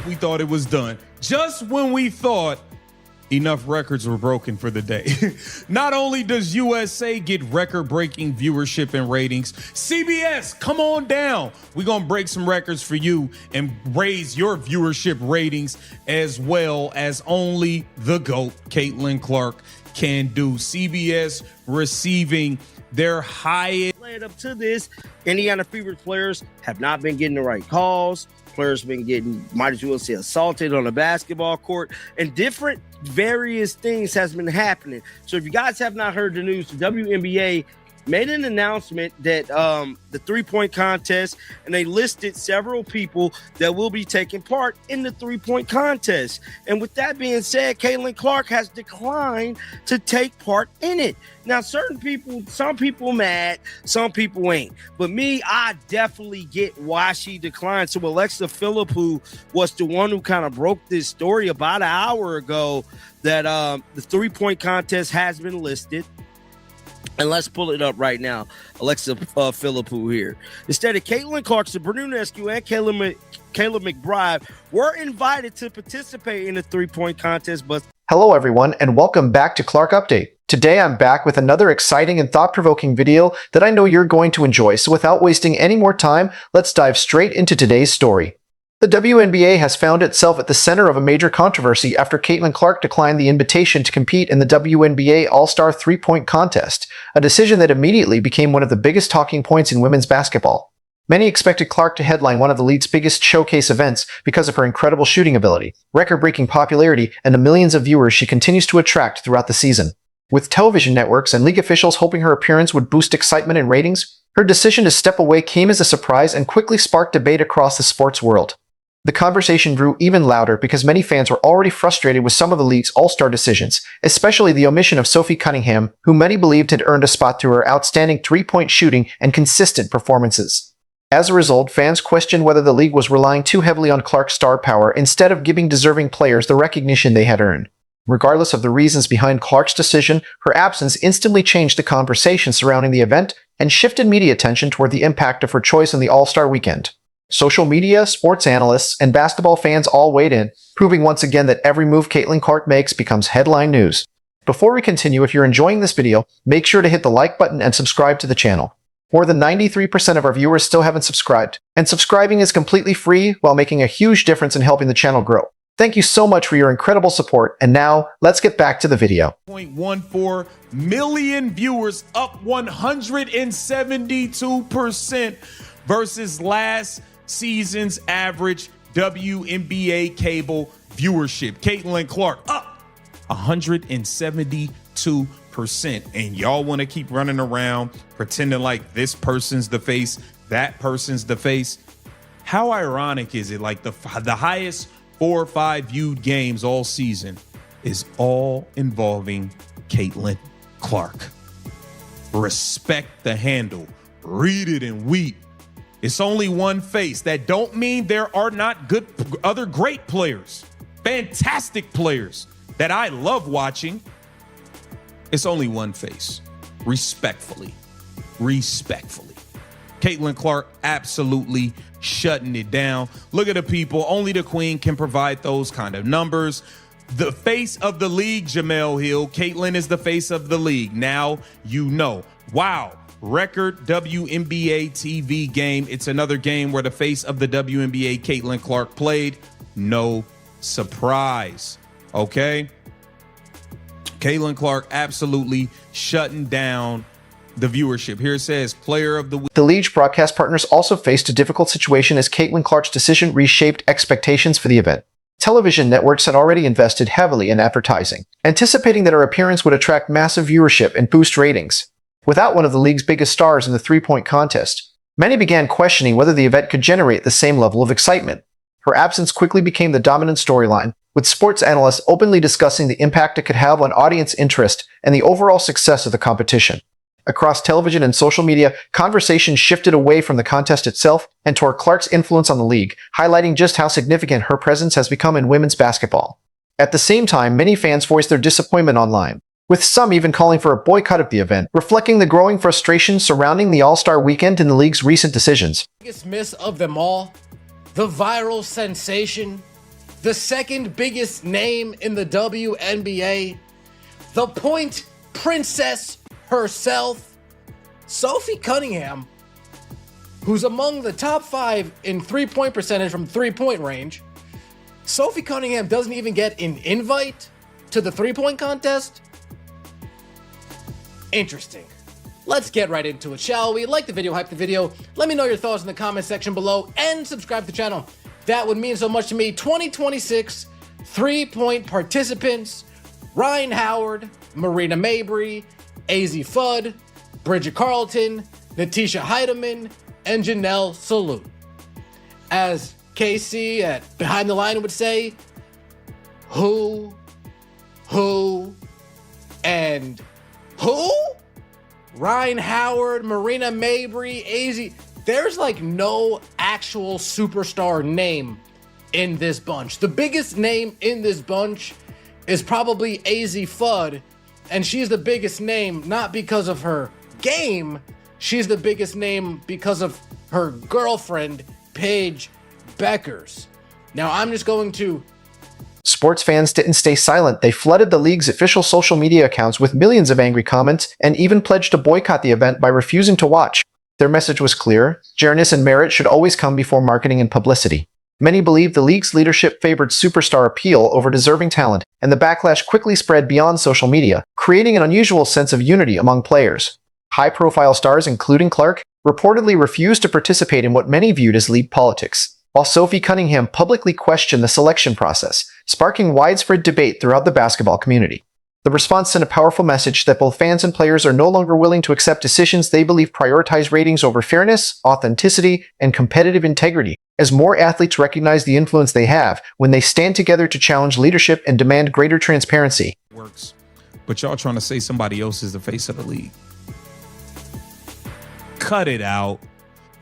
we thought it was done. Just when we thought enough records were broken for the day. Not only does USA get record-breaking viewership and ratings, CBS, come on down. We're going to break some records for you and raise your viewership ratings as well as only the GOAT, Caitlin Clark, can do. CBS receiving their highest. Led up to this, Indiana Fever players have not been getting the right calls. Players have been getting, might as well say, assaulted on the basketball court, and different various things has been happening. So if you guys have not heard the news, the WNBA made an announcement that the three-point contest, and they listed several people that will be taking part in the three-point contest. And with that being said, Caitlin Clark has declined to take part in it. Now, some people mad, some people ain't. But me, I definitely get why she declined. So Alexa Philippou was the one who kind of broke this story about an hour ago that the three-point contest has been listed. And let's pull it up right now. Alexa Philippou here. Instead of Caitlin Clark, Sabrina Ionescu, and Kayla McBride were invited to participate in the three-point contest. But hello everyone, and welcome back to Clark Update. Today I'm back with another exciting and thought-provoking video that I know you're going to enjoy. So without wasting any more time, let's dive straight into today's story. The WNBA has found itself at the center of a major controversy after Caitlin Clark declined the invitation to compete in the WNBA All-Star three-point contest, a decision that immediately became one of the biggest talking points in women's basketball. Many expected Clark to headline one of the league's biggest showcase events because of her incredible shooting ability, record-breaking popularity, and the millions of viewers she continues to attract throughout the season. With television networks and league officials hoping her appearance would boost excitement and ratings, her decision to step away came as a surprise and quickly sparked debate across the sports world. The conversation grew even louder because many fans were already frustrated with some of the league's all-star decisions, especially the omission of Sophie Cunningham, who many believed had earned a spot through her outstanding three-point shooting and consistent performances. As a result, fans questioned whether the league was relying too heavily on Clark's star power instead of giving deserving players the recognition they had earned. Regardless of the reasons behind Clark's decision, her absence instantly changed the conversation surrounding the event and shifted media attention toward the impact of her choice on the All-Star weekend. Social media, sports analysts, and basketball fans all weighed in, proving once again that every move Caitlin Clark makes becomes headline news. Before we continue, if you're enjoying this video, make sure to hit the like button and subscribe to the channel. More than 93% of our viewers still haven't subscribed, and subscribing is completely free while making a huge difference in helping the channel grow. Thank you so much for your incredible support, and now, let's get back to the video. 0.14 million viewers, up 172% versus last season's average WNBA cable viewership. Caitlin Clark up 172%. And y'all want to keep running around pretending like this person's the face, that person's the face. How ironic is it? Like the highest 4 or 5 viewed games all season is all involving Caitlin Clark. Respect the handle. Read it and weep. It's only one face. That don't mean there are not good other great players, fantastic players that I love watching. It's only one face. Respectfully. Caitlin Clark absolutely shutting it down. Look at the people. Only the queen can provide those kind of numbers. The face of the league, Jamel Hill. Caitlin is the face of the league. Now you know. Wow. Record WNBA TV game. It's another game where the face of the WNBA, Caitlin Clark, played. No surprise. Okay? Caitlin Clark absolutely shutting down the viewership. Here it says, player of the week. The league's broadcast partners also faced a difficult situation as Caitlin Clark's decision reshaped expectations for the event. Television networks had already invested heavily in advertising, anticipating that her appearance would attract massive viewership and boost ratings. Without one of the league's biggest stars in the three-point contest, many began questioning whether the event could generate the same level of excitement. Her absence quickly became the dominant storyline, with sports analysts openly discussing the impact it could have on audience interest and the overall success of the competition. Across television and social media, conversation shifted away from the contest itself and toward Clark's influence on the league, highlighting just how significant her presence has become in women's basketball. At the same time, many fans voiced their disappointment online, with some even calling for a boycott of the event, reflecting the growing frustration surrounding the All-Star weekend and the league's recent decisions. Biggest miss of them all, the viral sensation, the second biggest name in the WNBA, the point princess herself, Sophie Cunningham, who's among the top 5 in three-point percentage from three-point range. Sophie Cunningham doesn't even get an invite to the three-point contest? Interesting. Let's get right into it, shall we? Like the video, hype the video. Let me know your thoughts in the comment section below and subscribe to the channel. That would mean so much to me. 2026 three-point participants: Ryan Howard, Marina Mabrey, AZ Fudd, Bridget Carlton, Natisha Heidemann, and Janelle Salute. As KC at Behind the Line would say, who, and who? Ryan Howard, Marina Mabrey, AZ. There's like no actual superstar name in this bunch. The biggest name in this bunch is probably AZ Fudd, and she's the biggest name not because of her game. She's the biggest name because of her girlfriend, Paige Beckers. Now I'm just going to... Sports fans didn't stay silent. They flooded the league's official social media accounts with millions of angry comments and even pledged to boycott the event by refusing to watch. Their message was clear: fairness and merit should always come before marketing and publicity. Many believe the league's leadership favored superstar appeal over deserving talent, and the backlash quickly spread beyond social media, creating an unusual sense of unity among players. High-profile stars, including Clark, reportedly refused to participate in what many viewed as league politics, while Sophie Cunningham publicly questioned the selection process, sparking widespread debate throughout the basketball community. The response sent a powerful message that both fans and players are no longer willing to accept decisions they believe prioritize ratings over fairness, authenticity, and competitive integrity, as more athletes recognize the influence they have when they stand together to challenge leadership and demand greater transparency. Works, but y'all trying to say somebody else is the face of the league. Cut it out.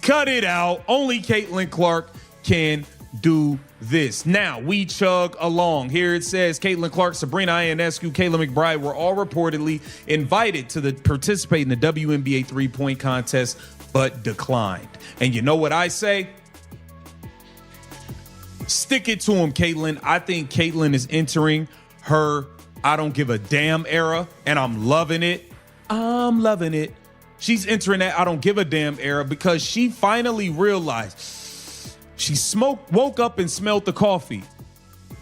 Cut it out. Only Caitlin Clark can do this. Now we chug along. Here it says Caitlin Clark, Sabrina Ionescu, Kayla McBride were all reportedly invited to participate in the WNBA three-point contest, but declined. And you know what I say? Stick it to him, Caitlin. I think Caitlin is entering her I don't give a damn era, and I'm loving it. I'm loving it. She's entering that I don't give a damn era because she finally realized she woke up and smelled the coffee.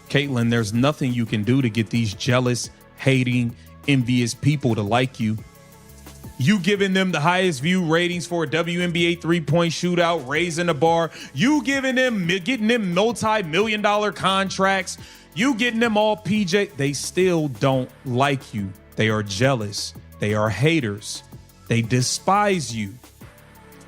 Caitlin, there's nothing you can do to get these jealous, hating, envious people to like you. You giving them the highest view ratings for a WNBA three-point shootout, raising the bar. You getting them multi-million-dollar contracts. You getting them all PJ. They still don't like you. They are jealous. They are haters. They despise you.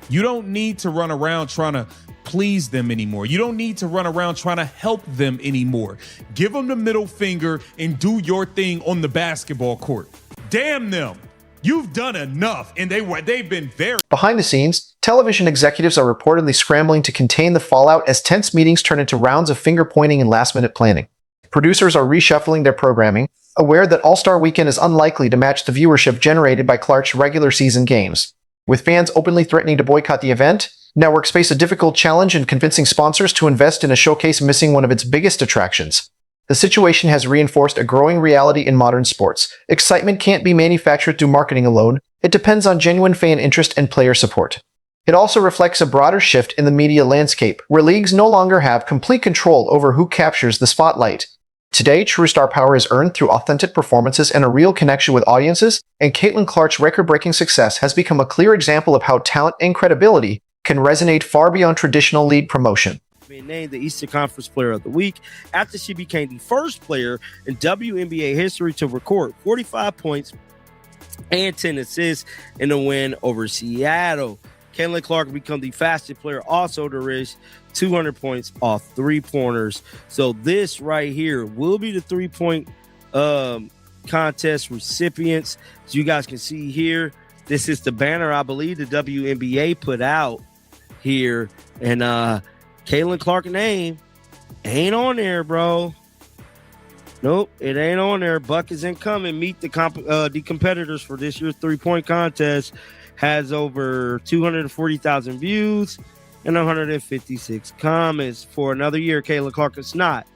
You don't need to run around trying to please them anymore. You don't need to run around trying to help them anymore. Give them the middle finger and do your thing on the basketball court. Damn them. You've done enough, and they've been very... Behind the scenes, television executives are reportedly scrambling to contain the fallout as tense meetings turn into rounds of finger-pointing and last-minute planning. Producers are reshuffling their programming, aware that All-Star Weekend is unlikely to match the viewership generated by Clark's regular season games. With fans openly threatening to boycott the event, networks face a difficult challenge in convincing sponsors to invest in a showcase missing one of its biggest attractions. The situation has reinforced a growing reality in modern sports. Excitement can't be manufactured through marketing alone. It depends on genuine fan interest and player support. It also reflects a broader shift in the media landscape, where leagues no longer have complete control over who captures the spotlight. Today, true star power is earned through authentic performances and a real connection with audiences, and Caitlin Clark's record-breaking success has become a clear example of how talent and credibility can resonate far beyond traditional league promotion. Being named the Eastern Conference Player of the Week after she became the first player in WNBA history to record 45 points and 10 assists in a win over Seattle. Caitlin Clark became the fastest player also to reach 200 points off three-pointers. So this right here will be the three-point contest recipients. As you guys can see here, this is the banner I believe the WNBA put out here. And Caitlin Clark's name ain't on there, bro. Nope, it ain't on there. Buckets incoming. Meet the competitors for this year's three-point contest. Has over 240,000 views and 156 comments. For another year, Caitlin Clark is not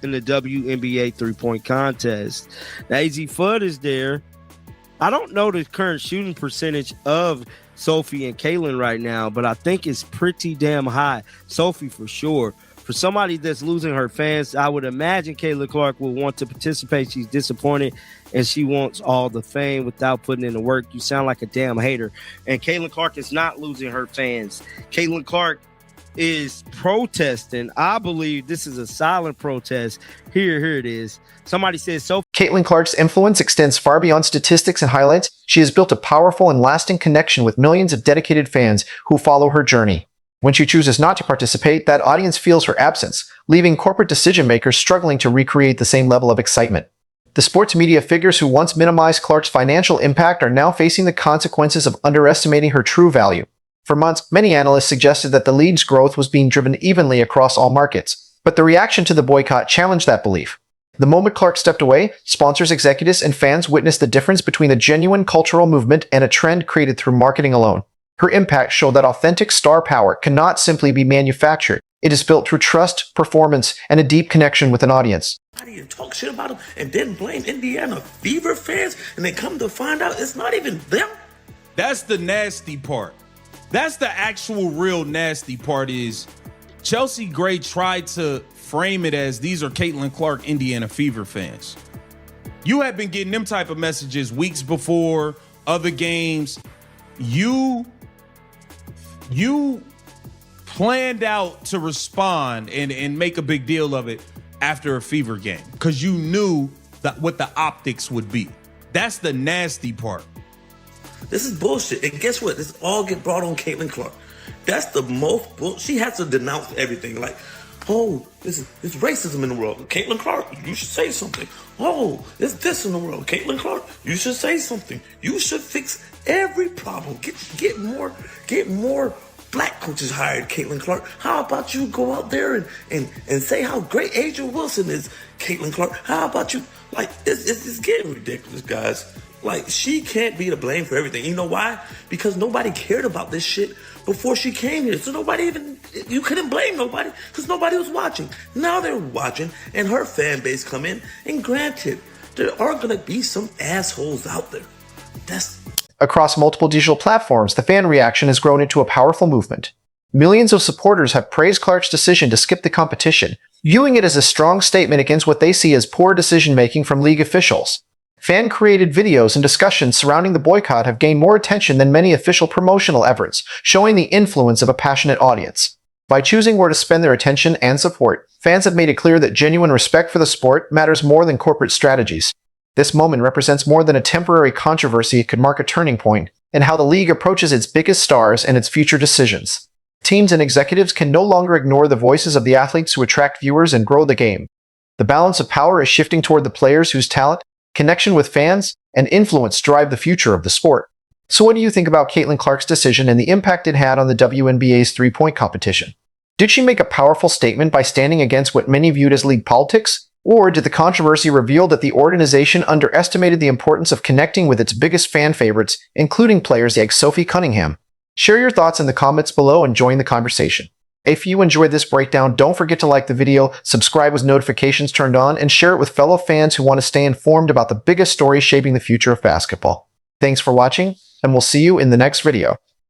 in the WNBA three-point contest. Now, AZ Fudd is there. I don't know the current shooting percentage of Sophie and Caitlin right now, but I think it's pretty damn high. Sophie for sure. For somebody that's losing her fans, I would imagine Caitlin Clark will want to participate. She's disappointed, and she wants all the fame without putting in the work. You sound like a damn hater. And Caitlin Clark is not losing her fans. Caitlin Clark is protesting. I believe this is a silent protest. Here it is. Somebody says so. Caitlin Clark's influence extends far beyond statistics and highlights. She has built a powerful and lasting connection with millions of dedicated fans who follow her journey. When she chooses not to participate, that audience feels her absence, leaving corporate decision-makers struggling to recreate the same level of excitement. The sports media figures who once minimized Clark's financial impact are now facing the consequences of underestimating her true value. For months, many analysts suggested that the league's growth was being driven evenly across all markets, but the reaction to the boycott challenged that belief. The moment Clark stepped away, sponsors, executives, and fans witnessed the difference between a genuine cultural movement and a trend created through marketing alone. Her impact showed that authentic star power cannot simply be manufactured. It is built through trust, performance, and a deep connection with an audience. How do you talk shit about them and then blame Indiana Fever fans, and they come to find out it's not even them? That's the nasty part. That's the actual real nasty part is Chelsea Gray tried to frame it as these are Caitlin Clark Indiana Fever fans. You have been getting them type of messages weeks before other games. You planned out to respond and make a big deal of it after a Fever game because you knew what the optics would be. That's the nasty part. This is bullshit. And guess what? This all get brought on Caitlin Clark. That's the most bull. She has to denounce everything. Like, oh, it's racism in the world. Caitlin Clark, you should say something. Oh, it's this in the world. Caitlin Clark, you should say something. You should fix every problem. Get more black coaches hired, Caitlin Clark. How about you go out there and say how great Adrian Wilson is, Caitlin Clark? How about you? Like, it's getting ridiculous, guys. Like, she can't be to blame for everything. You know why? Because nobody cared about this shit before she came here. So you couldn't blame nobody because nobody was watching. Now they're watching and her fan base come in. And granted, there are going to be some assholes out there. Across multiple digital platforms, the fan reaction has grown into a powerful movement. Millions of supporters have praised Clark's decision to skip the competition, viewing it as a strong statement against what they see as poor decision-making from league officials. Fan-created videos and discussions surrounding the boycott have gained more attention than many official promotional efforts, showing the influence of a passionate audience. By choosing where to spend their attention and support, fans have made it clear that genuine respect for the sport matters more than corporate strategies. This moment represents more than a temporary controversy. It could mark a turning point in how the league approaches its biggest stars and its future decisions. Teams and executives can no longer ignore the voices of the athletes who attract viewers and grow the game. The balance of power is shifting toward the players whose talent, connection with fans, and influence drive the future of the sport. So what do you think about Caitlin Clark's decision and the impact it had on the WNBA's three-point competition? Did she make a powerful statement by standing against what many viewed as league politics? Or did the controversy reveal that the organization underestimated the importance of connecting with its biggest fan favorites, including players like Sophie Cunningham? Share your thoughts in the comments below and join the conversation. If you enjoyed this breakdown, don't forget to like the video, subscribe with notifications turned on, and share it with fellow fans who want to stay informed about the biggest stories shaping the future of basketball. Thanks for watching, and we'll see you in the next video.